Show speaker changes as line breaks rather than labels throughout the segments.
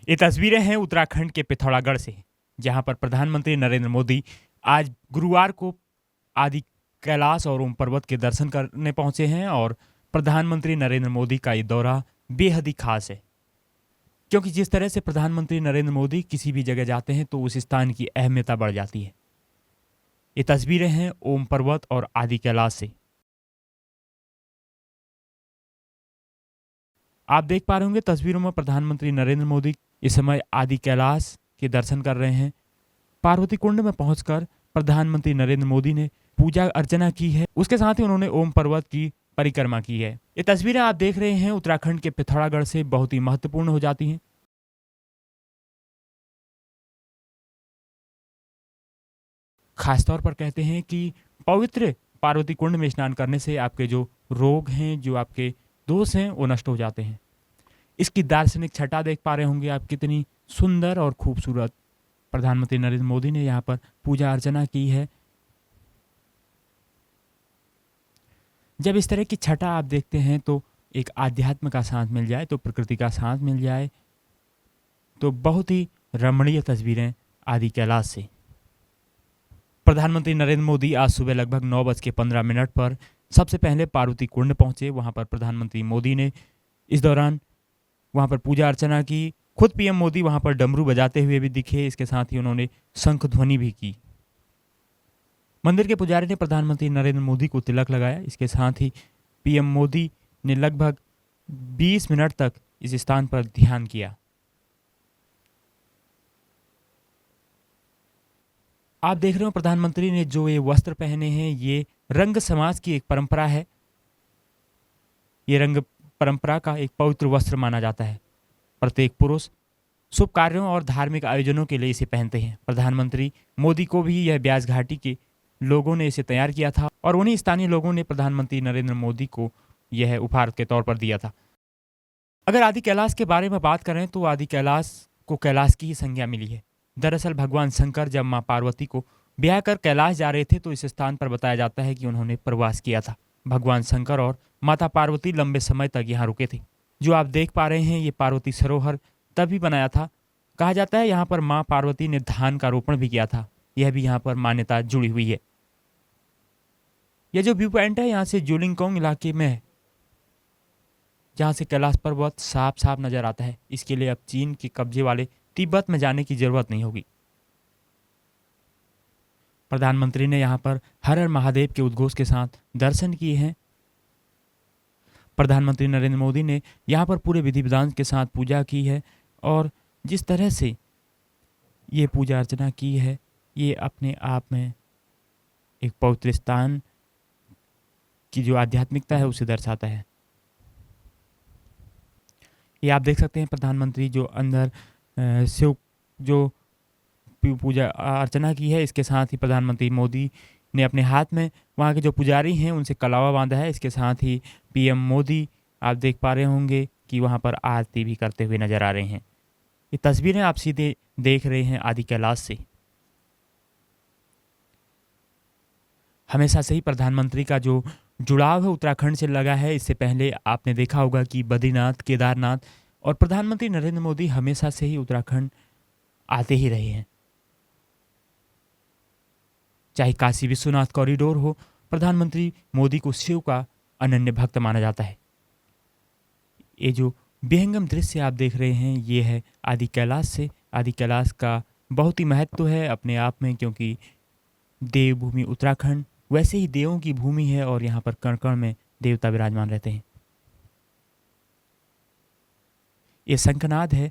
ये तस्वीरें हैं उत्तराखंड के पिथौरागढ़ से, जहां पर प्रधानमंत्री नरेंद्र मोदी आज गुरुवार को आदि कैलाश और ओम पर्वत के दर्शन करने पहुंचे हैं। और प्रधानमंत्री नरेंद्र मोदी का ये दौरा बेहद ही खास है, क्योंकि जिस तरह से प्रधानमंत्री नरेंद्र मोदी किसी भी जगह जाते हैं तो उस स्थान की अहमियता बढ़ जाती है। ये तस्वीरें हैं ओम पर्वत और आदि कैलाश से। आप देख पा रहे होंगे तस्वीरों में प्रधानमंत्री नरेंद्र मोदी इस समय आदि कैलाश के दर्शन कर रहे हैं। पार्वती कुंड में पहुंचकर प्रधानमंत्री नरेंद्र मोदी ने पूजा अर्चना की है। उसके साथ ही उन्होंने ओम पर्वत की परिक्रमा की है। ये तस्वीरें आप देख रहे हैं उत्तराखंड के पिथौरागढ़ से बहुत ही महत्वपूर्ण हो जाती हैं। खासतौर पर कहते हैं कि पवित्र पार्वती कुंड में स्नान करने से आपके जो रोग हैं, जो आपके दोष हैं, वो नष्ट हो जाते हैं। इसकी दार्शनिक छटा देख पा रहे होंगे आप, कितनी सुंदर और खूबसूरत प्रधानमंत्री नरेंद्र मोदी ने यहाँ पर पूजा अर्चना की है। जब इस तरह की छटा आप देखते हैं तो एक आध्यात्म का साथ मिल जाए, तो प्रकृति का साथ मिल जाए, तो बहुत ही रमणीय तस्वीरें आदि कैलाश से। प्रधानमंत्री नरेंद्र मोदी आज सुबह लगभग 9:15 पर सबसे पहले पार्वती कुंड पहुंचे। वहां पर प्रधानमंत्री मोदी ने इस दौरान वहां पर पूजा अर्चना की। खुद पीएम मोदी वहां पर डमरू बजाते हुए भी दिखे। इसके साथ ही उन्होंने शंख ध्वनि भी की। मंदिर के पुजारी ने प्रधानमंत्री नरेंद्र मोदी को तिलक लगाया। इसके साथ ही पीएम मोदी ने लगभग 20 मिनट तक इस स्थान पर ध्यान किया। आप देख रहे हो प्रधानमंत्री ने जो ये वस्त्र पहने हैं, ये रंग समाज की एक परंपरा है। ये रंग परंपरा का एक पवित्र वस्त्र माना जाता है। प्रत्येक पुरुष शुभ कार्यों और धार्मिक आयोजनों के लिए इसे पहनते हैं। प्रधानमंत्री मोदी को भी यह ब्यास घाटी के लोगों ने इसे तैयार किया था और उन्हीं स्थानीय लोगों ने प्रधानमंत्री नरेंद्र मोदी को यह उपहार के तौर पर दिया था। अगर आदि कैलाश के बारे में बात करें तो आदि कैलाश को कैलाश की ही संज्ञा मिली है। दरअसल भगवान शंकर जब मां पार्वती को ब्याह कर कैलाश जा रहे थे तो इस स्थान पर बताया जाता है कि उन्होंने प्रवास किया था। भगवान शंकर और माता पार्वती लंबे समय तक यहाँ रुके थे। जो आप देख पा रहे हैं ये पार्वती सरोवर तभी बनाया था। कहा जाता है यहाँ पर मां पार्वती ने धान का रोपण भी किया था। यह भी यहाँ पर मान्यता जुड़ी हुई है। यह जो व्यू पॉइंट है यहाँ से जुलिंगकोंग इलाके में है, जहाँ से कैलाश पर्वत साफ साफ नजर आता है। इसके लिए अब चीन के कब्जे वाले तिब्बत में जाने की जरूरत नहीं होगी। प्रधानमंत्री ने यहाँ पर हर हर महादेव के उद्घोष के साथ दर्शन किए हैं। प्रधानमंत्री नरेंद्र मोदी ने यहाँ पर पूरे विधि विधान के साथ पूजा की है और जिस तरह से ये पूजा अर्चना की है, ये अपने आप में एक पवित्र स्थान की जो आध्यात्मिकता है उसे दर्शाता है। ये आप देख सकते हैं प्रधानमंत्री जो अंदर शिव जो पूजा अर्चना की है। इसके साथ ही प्रधानमंत्री मोदी ने अपने हाथ में वहाँ के जो पुजारी हैं उनसे कलावा बांधा है। इसके साथ ही पीएम मोदी आप देख पा रहे होंगे कि वहाँ पर आरती भी करते हुए नजर आ रहे हैं। ये तस्वीरें आप सीधे देख रहे हैं आदि कैलाश से। हमेशा से ही प्रधानमंत्री का जो जुड़ाव है उत्तराखंड से लगा है। इससे पहले आपने देखा होगा कि बद्रीनाथ, केदारनाथ और प्रधानमंत्री नरेंद्र मोदी हमेशा से ही उत्तराखंड आते ही रहे हैं। चाहे काशी विश्वनाथ कॉरिडोर हो, प्रधानमंत्री मोदी को शिव का अनन्य भक्त माना जाता है। ये जो विहंगम दृश्य आप देख रहे हैं ये है आदि कैलाश से। आदि कैलाश का बहुत ही महत्व है अपने आप में, क्योंकि देवभूमि उत्तराखंड वैसे ही देवों की भूमि है और यहाँ पर कण कण में देवता विराजमान रहते हैं। ये शंखनाद है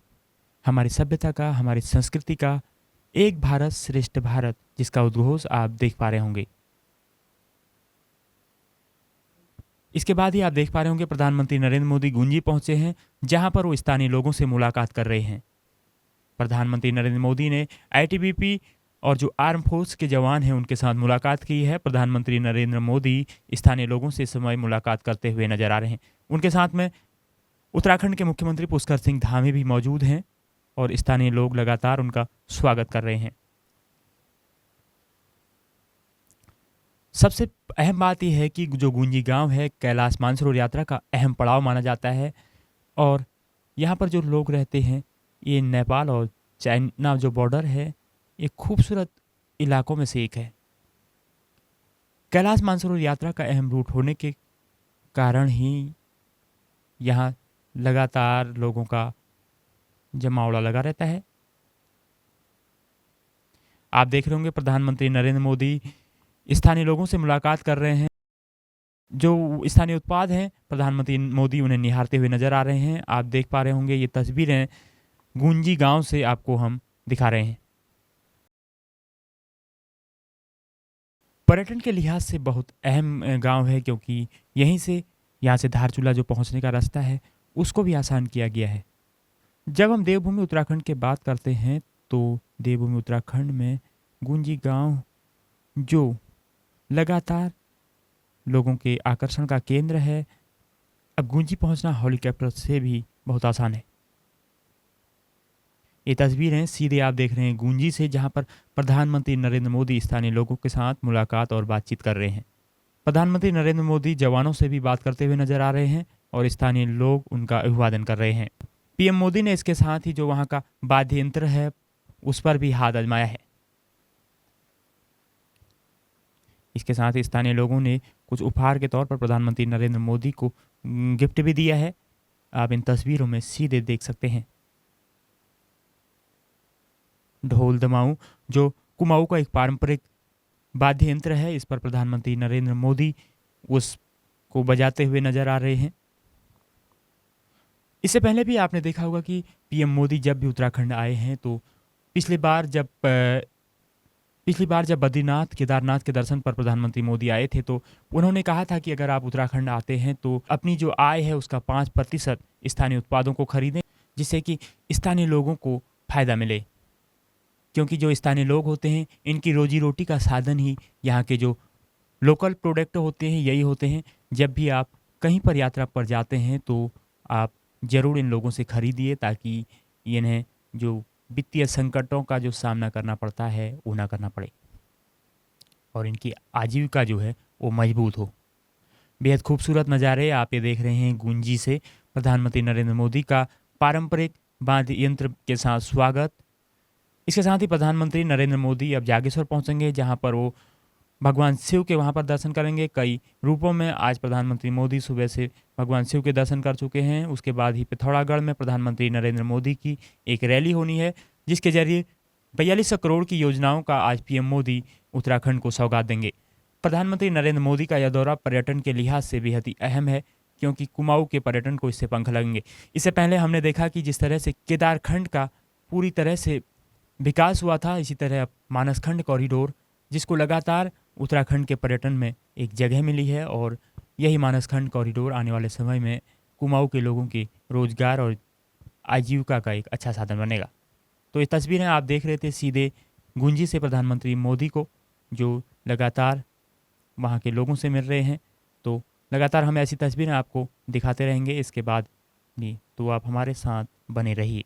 हमारी सभ्यता का, हमारी संस्कृति का, एक भारत श्रेष्ठ भारत, जिसका उद्घोष आप देख पा रहे होंगे। इसके बाद ही आप देख पा रहे होंगे प्रधानमंत्री नरेंद्र मोदी गुंजी पहुंचे हैं, जहां पर वो स्थानीय लोगों से मुलाकात कर रहे हैं। प्रधानमंत्री नरेंद्र मोदी ने आईटीबीपी और जो आर्म फोर्स के जवान हैं उनके साथ मुलाकात की है। प्रधानमंत्री नरेंद्र मोदी स्थानीय लोगों से इस समय मुलाकात करते हुए नजर आ रहे हैं। उनके साथ में उत्तराखंड के मुख्यमंत्री पुष्कर सिंह धामी भी मौजूद हैं और स्थानीय लोग लगातार उनका स्वागत कर रहे हैं। सबसे अहम बात यह है कि जो गुंजी गांव है कैलाश मानसरोवर यात्रा का अहम पड़ाव माना जाता है और यहाँ पर जो लोग रहते हैं ये नेपाल और चाइना जो बॉर्डर है, एक खूबसूरत इलाकों में से एक है। कैलाश मानसरोवर यात्रा का अहम रूट होने के कारण ही यहाँ लगातार लोगों का जमावड़ा लगा रहता है। आप देख रहे होंगे प्रधानमंत्री नरेंद्र मोदी स्थानीय लोगों से मुलाकात कर रहे हैं। जो स्थानीय उत्पाद हैं, प्रधानमंत्री मोदी उन्हें निहारते हुए नजर आ रहे हैं। आप देख पा रहे होंगे ये तस्वीरें गुंजी गांव से आपको हम दिखा रहे हैं। पर्यटन के लिहाज से बहुत अहम गांव है, क्योंकि यहीं से यहाँ से धारचूला जो पहुँचने का रास्ता है उसको भी आसान किया गया है। जब हम देवभूमि उत्तराखंड की बात करते हैं तो देवभूमि उत्तराखंड में गुंजी गांव जो लगातार लोगों के आकर्षण का केंद्र है, अब गुंजी पहुंचना हेलीकॉप्टर से भी बहुत आसान है। ये तस्वीरें सीधे आप देख रहे हैं गुंजी से, जहां पर प्रधानमंत्री नरेंद्र मोदी स्थानीय लोगों के साथ मुलाकात और बातचीत कर रहे हैं। प्रधानमंत्री नरेंद्र मोदी जवानों से भी बात करते हुए नजर आ रहे हैं और स्थानीय लोग उनका अभिवादन कर रहे हैं। पीएम मोदी ने इसके साथ ही जो वहां का वाद्य यंत्र है उस पर भी हाथ आजमाया है। इसके साथ ही स्थानीय लोगों ने कुछ उपहार के तौर पर प्रधानमंत्री नरेंद्र मोदी को गिफ्ट भी दिया है। आप इन तस्वीरों में सीधे देख सकते हैं ढोल दमाऊ, जो कुमाऊं का एक पारंपरिक वाद्य यंत्र है। इस पर प्रधानमंत्री नरेंद्र मोदी उसको बजाते हुए नजर आ रहे हैं। इससे पहले भी आपने देखा होगा कि पीएम मोदी जब भी उत्तराखंड आए हैं तो पिछली बार जब बद्रीनाथ केदारनाथ के दर्शन पर प्रधानमंत्री मोदी आए थे तो उन्होंने कहा था कि अगर आप उत्तराखंड आते हैं तो अपनी जो आय है उसका 5% स्थानीय उत्पादों को खरीदें, जिससे कि स्थानीय लोगों को फायदा मिले। क्योंकि जो स्थानीय लोग होते हैं इनकी रोजी रोटी का साधन ही यहाँ के जो लोकल प्रोडक्ट होते हैं यही होते हैं। जब भी आप कहीं पर यात्रा पर जाते हैं तो आप ज़रूर इन लोगों से खरीदिए, ताकि इन्हें जो वित्तीय संकटों का जो सामना करना पड़ता है वो ना करना पड़े और इनकी आजीविका जो है वो मजबूत हो। बेहद खूबसूरत नज़ारे आप ये देख रहे हैं गुंजी से प्रधानमंत्री नरेंद्र मोदी का पारंपरिक वाद्य यंत्र के साथ स्वागत। इसके साथ ही प्रधानमंत्री नरेंद्र मोदी अब जागेश्वर पहुंचेंगे, जहां पर वो भगवान शिव के वहां पर दर्शन करेंगे कई रूपों में। आज प्रधानमंत्री मोदी सुबह से भगवान शिव के दर्शन कर चुके हैं। उसके बाद ही पिथौरागढ़ में प्रधानमंत्री नरेंद्र मोदी की एक रैली होनी है, जिसके जरिए 4200 करोड़ की योजनाओं का आज पीएम मोदी उत्तराखंड को सौगात देंगे। प्रधानमंत्री नरेंद्र मोदी का यह दौरा पर्यटन के लिहाज से बेहद ही अहम है, क्योंकि कुमाऊं के पर्यटन को इससे पंख लगेंगे। इससे पहले हमने देखा कि जिस तरह से केदारखंड का पूरी तरह से विकास हुआ था, इसी तरह अब मानसखंड कॉरिडोर, जिसको लगातार उत्तराखंड के पर्यटन में एक जगह मिली है, और यही मानसखंड कॉरिडोर आने वाले समय में कुमाऊं के लोगों के रोजगार और आजीविका का एक अच्छा साधन बनेगा। तो ये तस्वीरें आप देख रहे थे सीधे गुंजी से प्रधानमंत्री मोदी को, जो लगातार वहाँ के लोगों से मिल रहे हैं। तो लगातार हम ऐसी तस्वीरें आपको दिखाते रहेंगे इसके बाद भी, तो आप हमारे साथ बने रहिए।